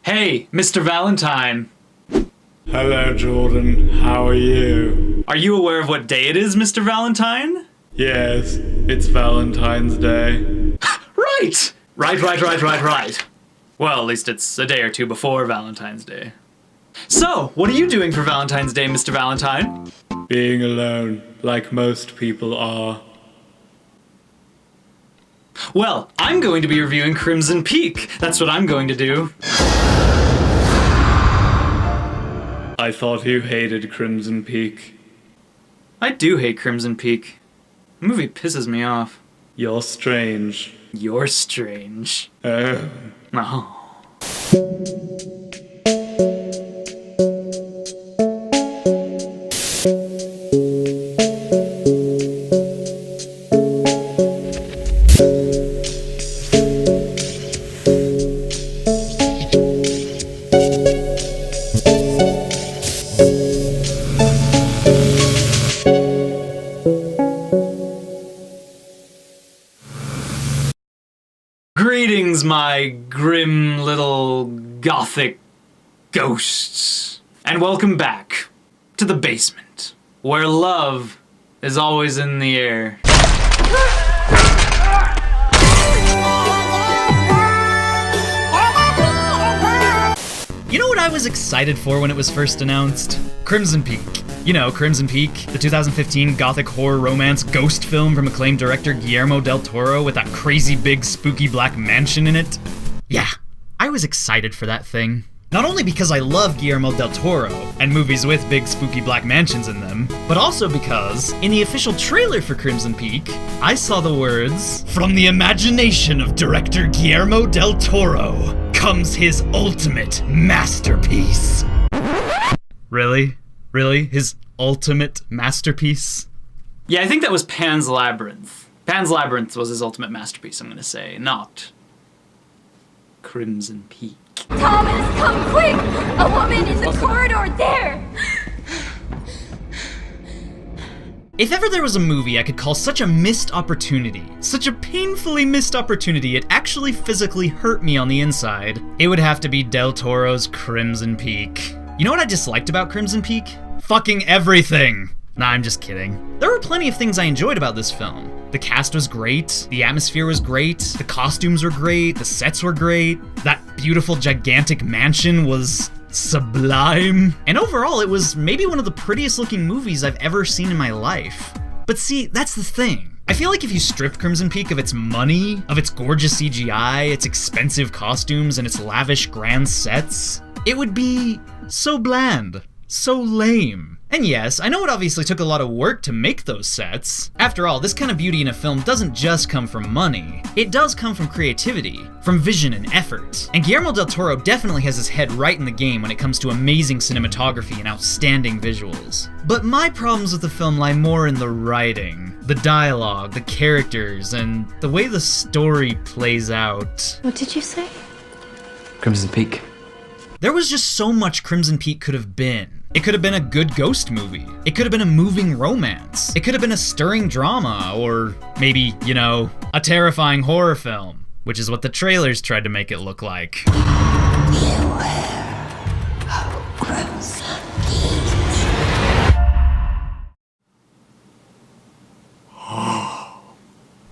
Hey, Mr. Valentine. Hello, Jordan. How are you? Are you aware of what day it is, Mr. Valentine? Yes, it's Valentine's Day. Right! Right. Well, at least it's a day or two before Valentine's Day. So, what are you doing for Valentine's Day, Mr. Valentine? Being alone, like most people are. Well, I'm going to be reviewing Crimson Peak. That's what I'm going to do. I thought you hated Crimson Peak. I do hate Crimson Peak. The movie pisses me off. You're strange. You're strange. Oh. Oh. Greetings, my grim little gothic ghosts, and welcome back to the basement, where love is always in the air. You know what I was excited for when it was first announced? Crimson Peak. You know, Crimson Peak, the 2015 gothic horror romance ghost film from acclaimed director Guillermo del Toro with that crazy big spooky black mansion in it. Yeah, I was excited for that thing. Not only because I love Guillermo del Toro and movies with big spooky black mansions in them, but also because in the official trailer for Crimson Peak, I saw the words, "From the imagination of director Guillermo del Toro comes his ultimate masterpiece." Really? Really? His ultimate masterpiece? Yeah, I think that was Pan's Labyrinth. Pan's Labyrinth was his ultimate masterpiece, I'm gonna say, not Crimson Peak. Thomas, come quick! A woman in the corridor there! If ever there was a movie I could call such a missed opportunity, such a painfully missed opportunity it actually physically hurt me on the inside, it would have to be Del Toro's Crimson Peak. You know what I disliked about Crimson Peak? Fucking everything! Nah, I'm just kidding. There were plenty of things I enjoyed about this film. The cast was great, the atmosphere was great, the costumes were great, the sets were great, that beautiful gigantic mansion was sublime, and overall it was maybe one of the prettiest looking movies I've ever seen in my life. But see, that's the thing. I feel like if you stripped Crimson Peak of its money, of its gorgeous CGI, its expensive costumes, and its lavish grand sets, it would be so bland, so lame. And yes, I know it obviously took a lot of work to make those sets. After all, this kind of beauty in a film doesn't just come from money. It does come from creativity, from vision and effort. And Guillermo del Toro definitely has his head right in the game when it comes to amazing cinematography and outstanding visuals. But my problems with the film lie more in the writing, the dialogue, the characters, and the way the story plays out. What did you say? Crimson Peak. There was just so much Crimson Peak could have been. It could have been a good ghost movie. It could have been a moving romance. It could have been a stirring drama, or maybe, you know, a terrifying horror film, which is what the trailers tried to make it look like.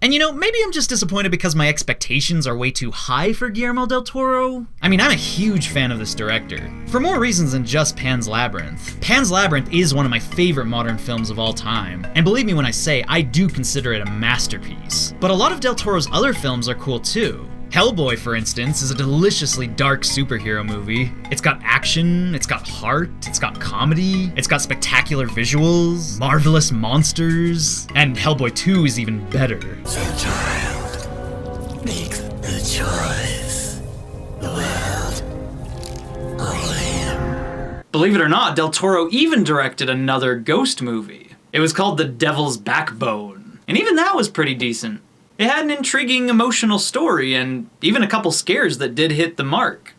And you know, maybe I'm just disappointed because my expectations are way too high for Guillermo del Toro. I mean, I'm a huge fan of this director, for more reasons than just Pan's Labyrinth. Pan's Labyrinth is one of my favorite modern films of all time, and believe me when I say I do consider it a masterpiece. But a lot of del Toro's other films are cool too. Hellboy, for instance, is a deliciously dark superhero movie. It's got action, it's got heart, it's got comedy, it's got spectacular visuals, marvelous monsters, and Hellboy 2 is even better. So child, make the choice. The world or him. Believe it or not, del Toro even directed another ghost movie. It was called The Devil's Backbone, and even that was pretty decent. It had an intriguing, emotional story, and even a couple scares that did hit the mark.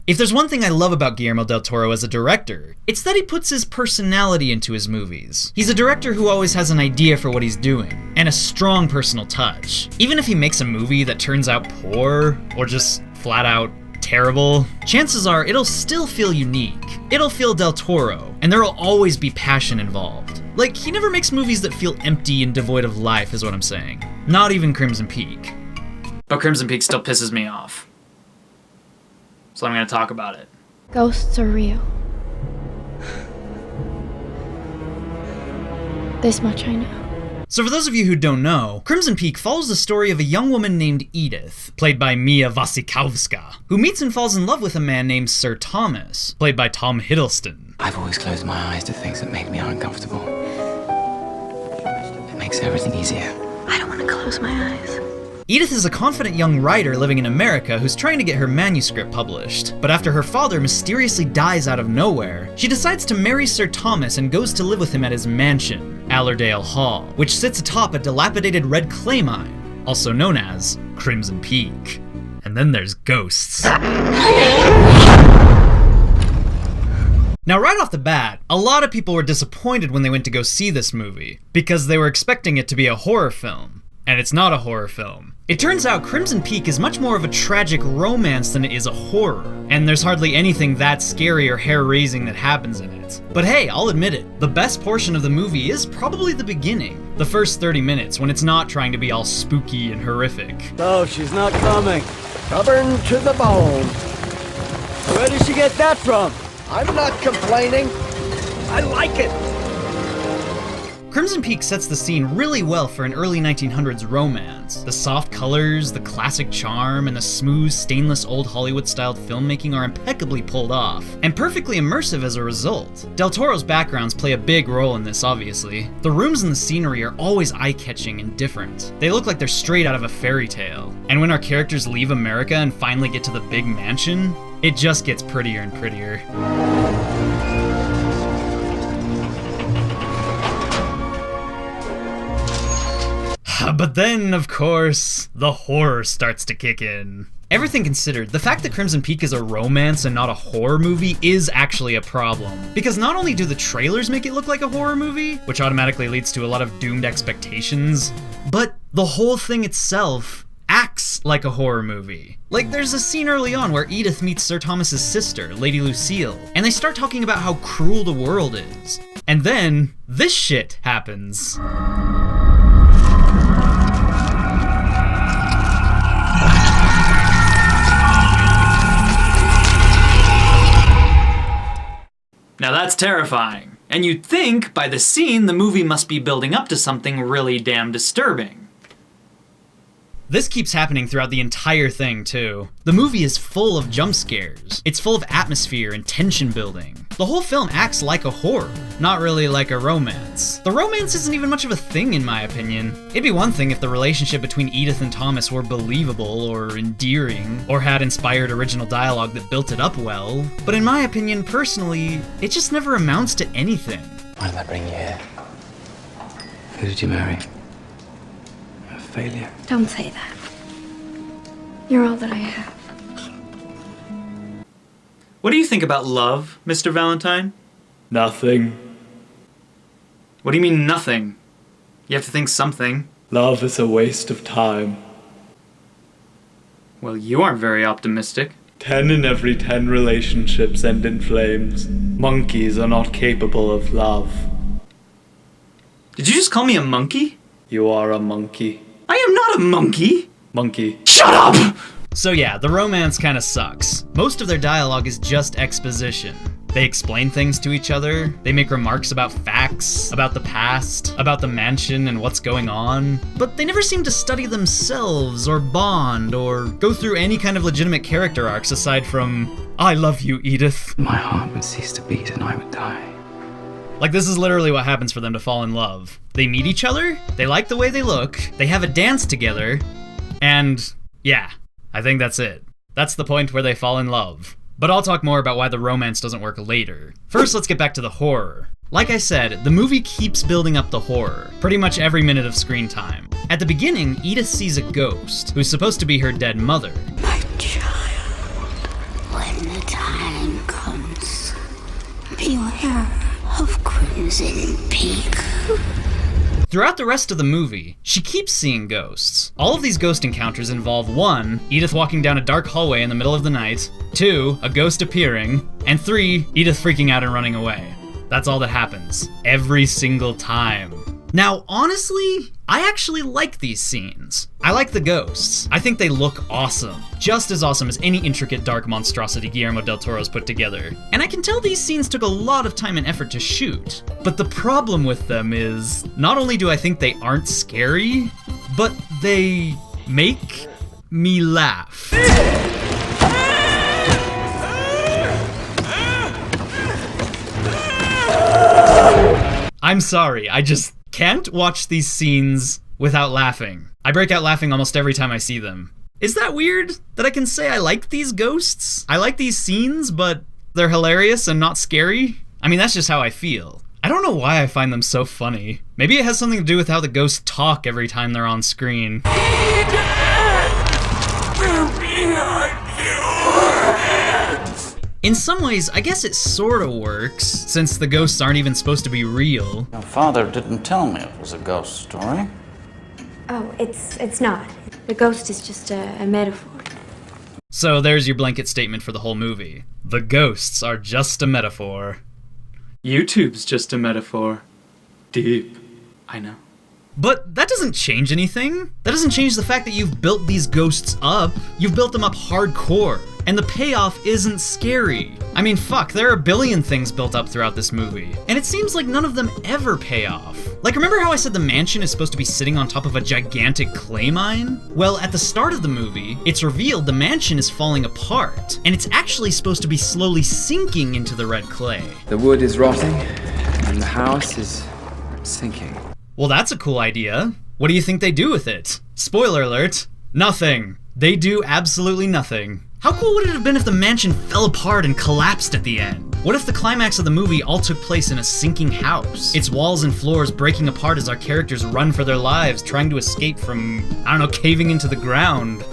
If there's one thing I love about Guillermo del Toro as a director, it's that he puts his personality into his movies. He's a director who always has an idea for what he's doing, and a strong personal touch. Even if he makes a movie that turns out poor, or just flat out terrible, chances are it'll still feel unique. It'll feel Del Toro, and there'll always be passion involved. Like, he never makes movies that feel empty and devoid of life, is what I'm saying. Not even Crimson Peak. But Crimson Peak still pisses me off. So I'm gonna talk about it. Ghosts are real. This much I know. So for those of you who don't know, Crimson Peak follows the story of a young woman named Edith, played by Mia Wasikowska, who meets and falls in love with a man named Sir Thomas, played by Tom Hiddleston. I've always closed my eyes to things that make me uncomfortable. It makes everything easier. I don't want to close my eyes. Edith is a confident young writer living in America who's trying to get her manuscript published, but after her father mysteriously dies out of nowhere, she decides to marry Sir Thomas and goes to live with him at his mansion, Allerdale Hall, which sits atop a dilapidated red clay mine, also known as Crimson Peak. And then there's ghosts. Now right off the bat, a lot of people were disappointed when they went to go see this movie, because they were expecting it to be a horror film. And it's not a horror film. It turns out Crimson Peak is much more of a tragic romance than it is a horror, and there's hardly anything that scary or hair-raising that happens in it. But hey, I'll admit it, the best portion of the movie is probably the beginning, the first 30 minutes, when it's not trying to be all spooky and horrific. No, she's not coming. Stubborn to the bone. Where did she get that from? I'm not complaining. I like it. Crimson Peak sets the scene really well for an early 1900s romance. The soft colors, the classic charm, and the smooth, stainless old Hollywood-styled filmmaking are impeccably pulled off, and perfectly immersive as a result. Del Toro's backgrounds play a big role in this, obviously. The rooms and the scenery are always eye-catching and different. They look like they're straight out of a fairy tale. And when our characters leave America and finally get to the big mansion, it just gets prettier and prettier. But then, of course, the horror starts to kick in. Everything considered, the fact that Crimson Peak is a romance and not a horror movie is actually a problem. Because not only do the trailers make it look like a horror movie, which automatically leads to a lot of doomed expectations, but the whole thing itself acts like a horror movie. Like, there's a scene early on where Edith meets Sir Thomas's sister, Lady Lucille, and they start talking about how cruel the world is. And then, this shit happens. Now that's terrifying. And you'd think, by the scene, the movie must be building up to something really damn disturbing. This keeps happening throughout the entire thing, too. The movie is full of jump scares. It's full of atmosphere and tension building. The whole film acts like a horror, not really like a romance. The romance isn't even much of a thing, in my opinion. It'd be one thing if the relationship between Edith and Thomas were believable or endearing, or had inspired original dialogue that built it up well. But in my opinion, personally, it just never amounts to anything. Why did I bring you here? Who did you marry? A failure. Don't say that. You're all that I have. What do you think about love, Mr. Valentine? Nothing. What do you mean, nothing? You have to think something. Love is a waste of time. Well, you aren't very optimistic. 10 in every 10 relationships end in flames. Monkeys are not capable of love. Did you just call me a monkey? You are a monkey. I am not a monkey! Monkey. Shut up! So yeah, the romance kinda sucks. Most of their dialogue is just exposition. They explain things to each other, they make remarks about facts, about the past, about the mansion and what's going on, but they never seem to study themselves or bond or go through any kind of legitimate character arcs aside from, I love you, Edith. My heart would cease to beat and I would die. Like, this is literally what happens for them to fall in love. They meet each other, they like the way they look, they have a dance together, and yeah, I think that's it. That's the point where they fall in love. But I'll talk more about why the romance doesn't work later. First, let's get back to the horror. Like I said, the movie keeps building up the horror, pretty much every minute of screen time. At the beginning, Edith sees a ghost, who's supposed to be her dead mother. My child, when the time comes, beware of Crimson Peak. Throughout the rest of the movie, she keeps seeing ghosts. All of these ghost encounters involve 1, Edith walking down a dark hallway in the middle of the night, 2, a ghost appearing, and 3, Edith freaking out and running away. That's all that happens, every single time. Now, honestly, I actually like these scenes. I like the ghosts. I think they look awesome. Just as awesome as any intricate dark monstrosity Guillermo del Toro's put together. And I can tell these scenes took a lot of time and effort to shoot. But the problem with them is, not only do I think they aren't scary, but they make me laugh. I'm sorry, I just can't watch these scenes without laughing. I break out laughing almost every time I see them. Is that weird that I can say I like these ghosts? I like these scenes, but they're hilarious and not scary? I mean, that's just how I feel. I don't know why I find them so funny. Maybe it has something to do with how the ghosts talk every time they're on screen. In some ways, I guess it sorta works, since the ghosts aren't even supposed to be real. Your father didn't tell me it was a ghost story. Oh, it's not. The ghost is just a metaphor. So there's your blanket statement for the whole movie. The ghosts are just a metaphor. YouTube's just a metaphor. Deep. I know. But that doesn't change anything. That doesn't change the fact that you've built these ghosts up. You've built them up hardcore. And the payoff isn't scary. I mean, fuck, there are a billion things built up throughout this movie. And it seems like none of them ever pay off. Like, remember how I said the mansion is supposed to be sitting on top of a gigantic clay mine? Well, at the start of the movie, it's revealed the mansion is falling apart. And it's actually supposed to be slowly sinking into the red clay. The wood is rotting, and the house is sinking. Well, that's a cool idea. What do you think they do with it? Spoiler alert, nothing. They do absolutely nothing. How cool would it have been if the mansion fell apart and collapsed at the end? What if the climax of the movie all took place in a sinking house? Its walls and floors breaking apart as our characters run for their lives, trying to escape from, I don't know, caving into the ground.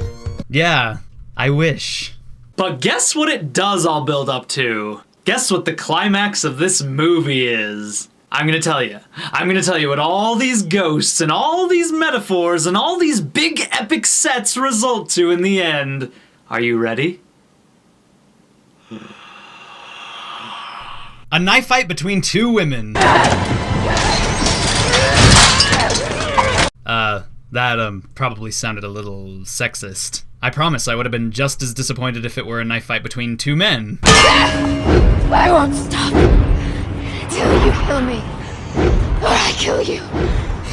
Yeah, I wish. But guess what it does all build up to? Guess what the climax of this movie is? I'm gonna tell you. I'm gonna tell you what all these ghosts and all these metaphors and all these big epic sets result to in the end. Are you ready? A knife fight between 2 women. That probably sounded a little sexist. I promise I would have been just as disappointed if it were a knife fight between 2 men. I won't stop until you kill me, or I kill you.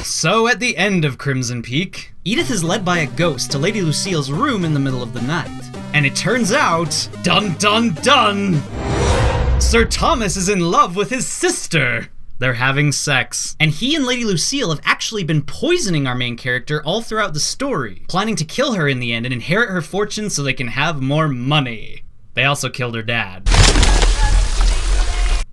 So at the end of Crimson Peak, Edith is led by a ghost to Lady Lucille's room in the middle of the night. And it turns out, dun dun dun, Sir Thomas is in love with his sister. They're having sex. And he and Lady Lucille have actually been poisoning our main character all throughout the story, planning to kill her in the end and inherit her fortune so they can have more money. They also killed her dad.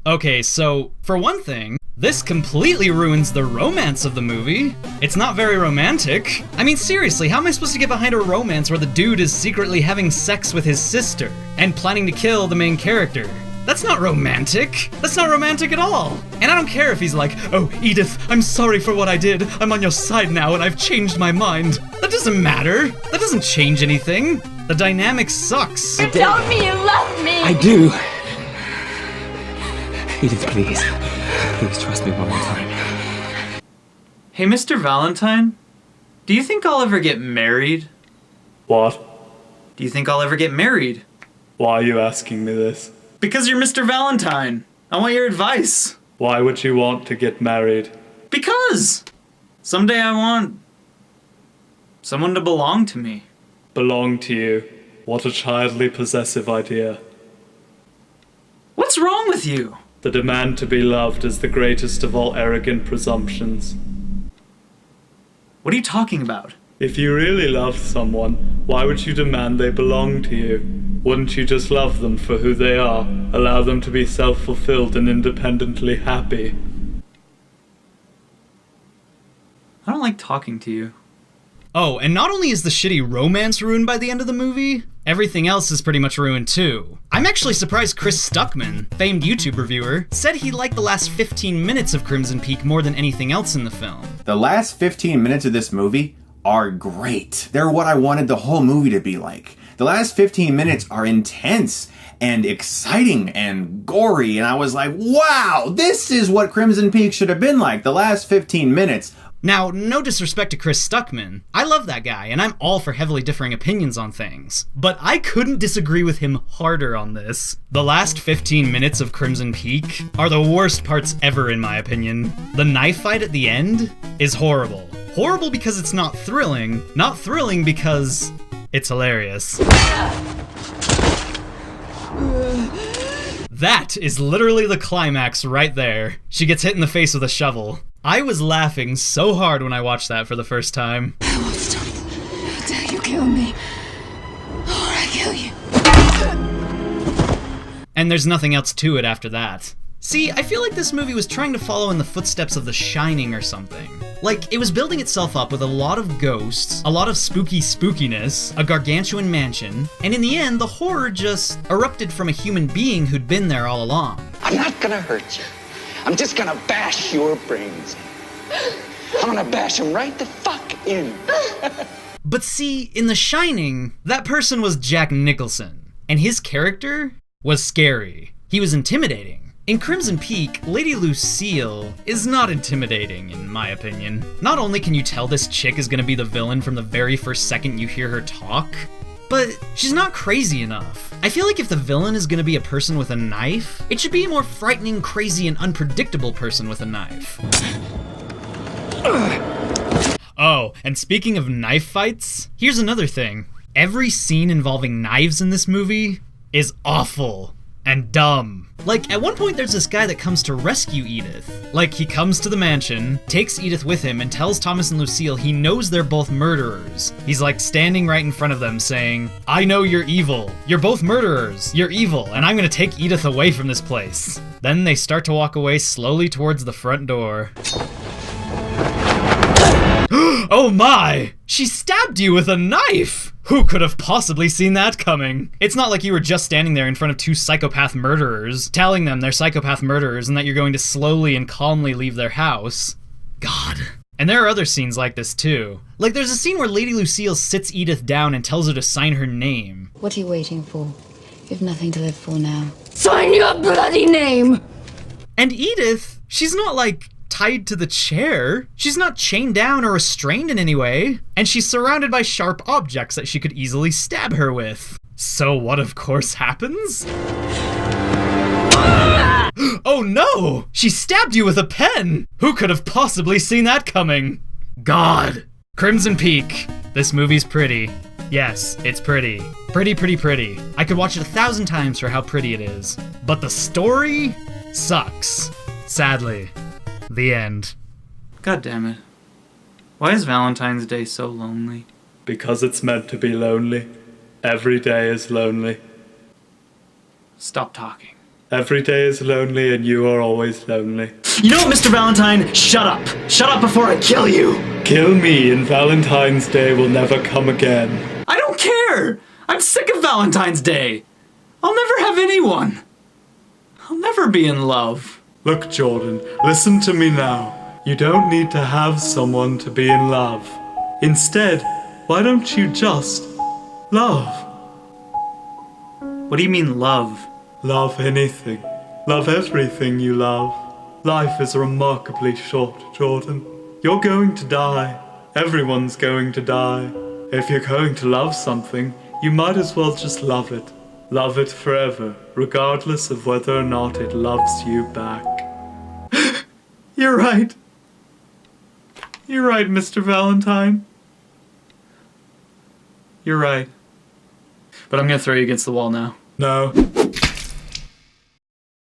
Okay, so, for one thing, this completely ruins the romance of the movie. It's not very romantic. I mean, seriously, how am I supposed to get behind a romance where the dude is secretly having sex with his sister and planning to kill the main character? That's not romantic. That's not romantic at all. And I don't care if he's like, oh, Edith, I'm sorry for what I did. I'm on your side now and I've changed my mind. That doesn't matter. That doesn't change anything. The dynamic sucks. You told me you love me. I do. Edith, please. Please trust me one more time. Hey, Mr. Valentine, do you think I'll ever get married? What? Do you think I'll ever get married? Why are you asking me this? Because you're Mr. Valentine. I want your advice. Why would you want to get married? Because! Someday I want someone to belong to me. Belong to you? What a childly possessive idea. What's wrong with you? The demand to be loved is the greatest of all arrogant presumptions. What are you talking about? If you really loved someone, why would you demand they belong to you? Wouldn't you just love them for who they are? Allow them to be self-fulfilled and independently happy? I don't like talking to you. Oh, and not only is the shitty romance ruined by the end of the movie, everything else is pretty much ruined too. I'm actually surprised Chris Stuckman, famed YouTube reviewer, said he liked the last 15 minutes of Crimson Peak more than anything else in the film. The last 15 minutes of this movie are great. They're what I wanted the whole movie to be like. The last 15 minutes are intense and exciting and gory, and I was like, wow, this is what Crimson Peak should have been like, the last 15 minutes. Now, no disrespect to Chris Stuckman. I love that guy, and I'm all for heavily differing opinions on things. But I couldn't disagree with him harder on this. The last 15 minutes of Crimson Peak are the worst parts ever, in my opinion. The knife fight at the end is horrible. Horrible because it's not thrilling because it's hilarious. That is literally the climax right there. She gets hit in the face with a shovel. I was laughing so hard when I watched that for the first time. I won't stop until you kill me, or I kill you. And there's nothing else to it after that. See, I feel like this movie was trying to follow in the footsteps of The Shining or something. Like, it was building itself up with a lot of ghosts, a lot of spookiness, a gargantuan mansion, and in the end, the horror just erupted from a human being who'd been there all along. I'm not gonna hurt you. I'm just gonna bash your brains in. I'm gonna bash them right the fuck in. But see, in The Shining, that person was Jack Nicholson, and his character was scary. He was intimidating. In Crimson Peak, Lady Lucille is not intimidating, in my opinion. Not only can you tell this chick is gonna be the villain from the very first second you hear her talk, but she's not crazy enough. I feel like if the villain is gonna be a person with a knife, it should be a more frightening, crazy, and unpredictable person with a knife. Oh, and speaking of knife fights, here's another thing. Every scene involving knives in this movie is awful and dumb. Like, at one point there's this guy that comes to rescue Edith. Like, he comes to the mansion, takes Edith with him, and tells Thomas and Lucille he knows they're both murderers. He's like standing right in front of them saying, I know you're evil. You're both murderers. You're evil, and I'm gonna take Edith away from this place. Then they start to walk away slowly towards the front door. Oh my! She stabbed you with a knife! Who could have possibly seen that coming? It's not like you were just standing there in front of two psychopath murderers, telling them they're psychopath murderers and that you're going to slowly and calmly leave their house. God. And there are other scenes like this too. Like, there's a scene where Lady Lucille sits Edith down and tells her to sign her name. What are you waiting for? You've nothing to live for now. Sign your bloody name! And Edith, she's not like tied to the chair. She's not chained down or restrained in any way. And she's surrounded by sharp objects that she could easily stab her with. So what of course happens? Oh no! She stabbed you with a pen! Who could have possibly seen that coming? God. Crimson Peak. This movie's pretty. Yes, it's pretty. Pretty. I could watch it 1,000 times for how pretty it is. But the story sucks. Sadly. The end. God damn it. Why is Valentine's Day so lonely? Because it's meant to be lonely. Every day is lonely. Stop talking. Every day is lonely and you are always lonely. You know what, Mr. Valentine? Shut up! Shut up before I kill you! Kill me and Valentine's Day will never come again. I don't care! I'm sick of Valentine's Day! I'll never have anyone! I'll never be in love. Look, Jordan, listen to me now. You don't need to have someone to be in love. Instead, why don't you just love? What do you mean, love? Love anything. Love everything you love. Life is remarkably short, Jordan. You're going to die. Everyone's going to die. If you're going to love something, you might as well just love it. Love it forever, regardless of whether or not it loves you back. You're right. You're right, Mr. Valentine. You're right. But I'm gonna throw you against the wall now. No.